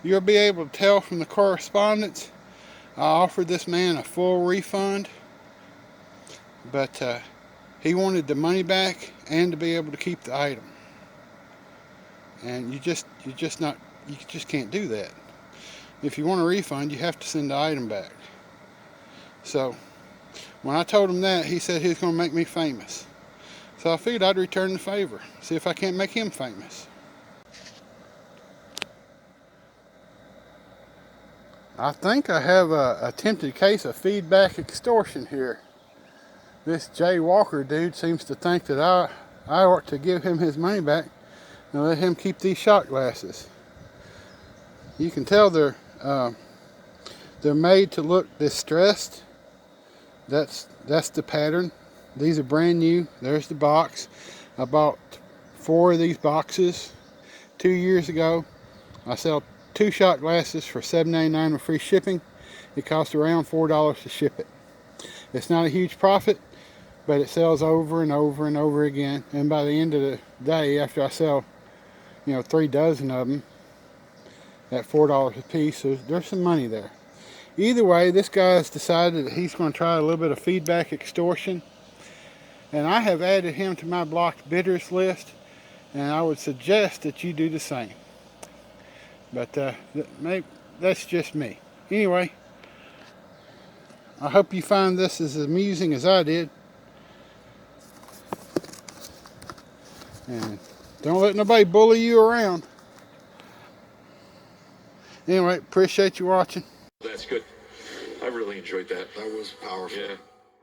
You'll be able to tell from the correspondence. I offered this man a full refund, but he wanted the money back and to be able to keep the item. And you just can't do that. If you want a refund, you have to send the item back. So when I told him that, he said he was going to make me famous. So I figured I'd return the favor, see if I can't make him famous. I think I have a attempted case of feedback extortion here. This Jay Walker dude seems to think that I ought to give him his money back and let him keep these shot glasses. You can tell they're made to look distressed. That's the pattern. These are brand new. There's the box. I bought 4 of these boxes 2 years ago. I sell 2 shot glasses for $7.99 with free shipping. It costs around $4 to ship it. It's not a huge profit, but it sells over and over and over again. And by the end of the day, after I sell 3 dozen of them at $4 a piece, so there's some money there. Either way, this guy has decided that he's going to try a little bit of feedback extortion, and I have added him to my blocked bidders list, and I would suggest that you do the same. But that's just me. Anyway, I hope you find this as amusing as I did. And don't let nobody bully you around. Anyway, appreciate you watching. That's good. I really enjoyed that. That was powerful. Yeah.